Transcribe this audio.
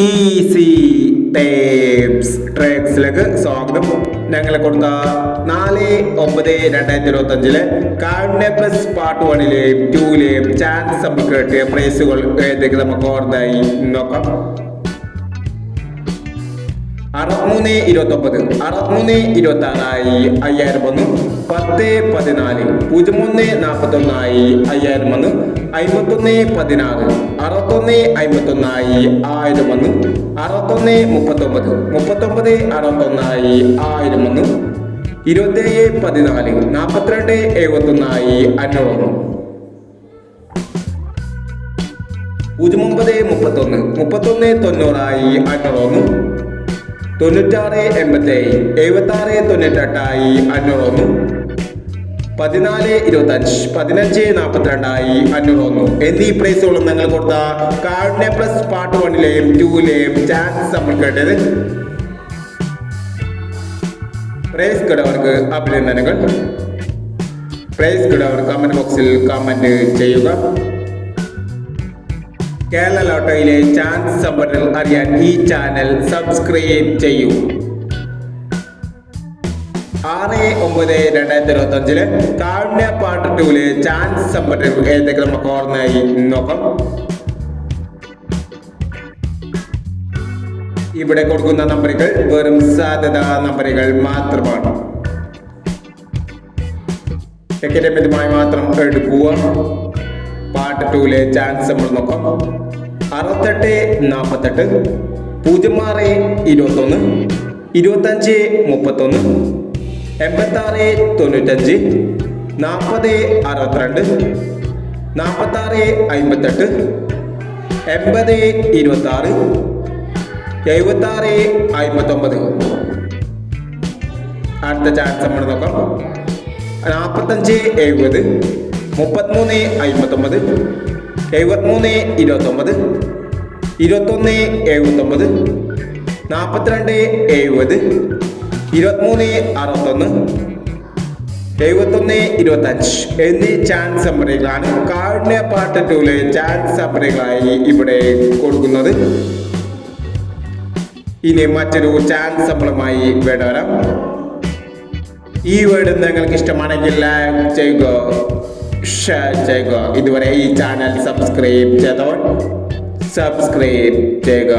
Easy tapes ട്രേക്സിലേക്ക് സ്വാഗതം. ഞങ്ങളെ കൊടുത്ത 4/9/2025 കാരുണ്യ പ്ലസ് പാർട്ട് 1ലെയും 2ലെയും ചാൻസ് നമുക്ക് കിട്ടിയ പ്രൈസുകൾ ഏതൊക്കെ നമുക്ക് ഓർമ്മയായി നോക്കാം. 63-29, 63-26 5001, 10-14, 01-41 5001, 51-16, 61-51 1001, 61-39, 39-61 1001, 27-14, 42-71 501, 09-31, 31-90 501, 96-87, 76-98 501, 14-25, 15-42 501 എന്നീ പ്രൈസുകളും ഞങ്ങൾ കൊടുത്ത കാരുണ്യ പ്ലസ് പാർട്ട് 1ലെയും 2ലെയും ചാൻസ് നമ്മൾ കേട്ടത്. പ്രൈസ് കിടവർക്ക് അഭിനന്ദനങ്ങൾ. പ്രൈസ് കിടവർ കമന്റ് ബോക്സിൽ കമന്റ് ചെയ്യുക. കേരള ലോട്ടറിയിലെ ചാൻസ് സമ്പന്നർ അറിയാൻ ഈ ചാനൽ സബ്സ്ക്രൈബ് ചെയ്യൂ. 6/9/2025 കാരുണ്യ പാർട്ട് 2ലെ ചാൻസ് സമ്പന്നർ ഏതൊക്കെ നമുക്ക് ഓർമ്മയായി നോക്കാം. ഇവിടെ കൊടുക്കുന്ന നമ്പറുകൾ വെറും സാധ്യതാ നമ്പറുകൾ മാത്രമാണ്. ടിക്കറ്റ് മാത്രം എടുക്കുക. പാർട്ട് 2ലെ ചാൻസ് നമ്മൾ നോക്കാം. 68-48, 06-21, 25-31, 86-95, 40-62, 46-58, 80-26, 76-59. അടുത്ത ചാൻസ് നമ്മൾ നോക്കാം. 45-70, 33-59, 73-29, 21-79, 42-70, 23-61, 71-25 എന്നീ ചാൻസ് നമ്പറുകളാണ് കാരുണ്യ പാർട്ട് 2ലെ ചാൻസ് നമ്പറുകളായി ഇവിടെ കൊടുക്കുന്നത്. ഇനി മറ്റൊരു ചാൻസ് നമ്പറുമായി ഇവിടെ വരാം. ഈ വീഡിയോ നിങ്ങൾക്ക് ഇഷ്ടമാണെങ്കിൽ ലൈക്ക് ചെയ്യുക, ഷെയർ ചെയ്യുക. ഇതുവരെ ഈ ചാനൽ സബ്സ്ക്രൈബ് ചെയ്തവർ സബ്സ്ക്രൈബ് ചെയ്യുക.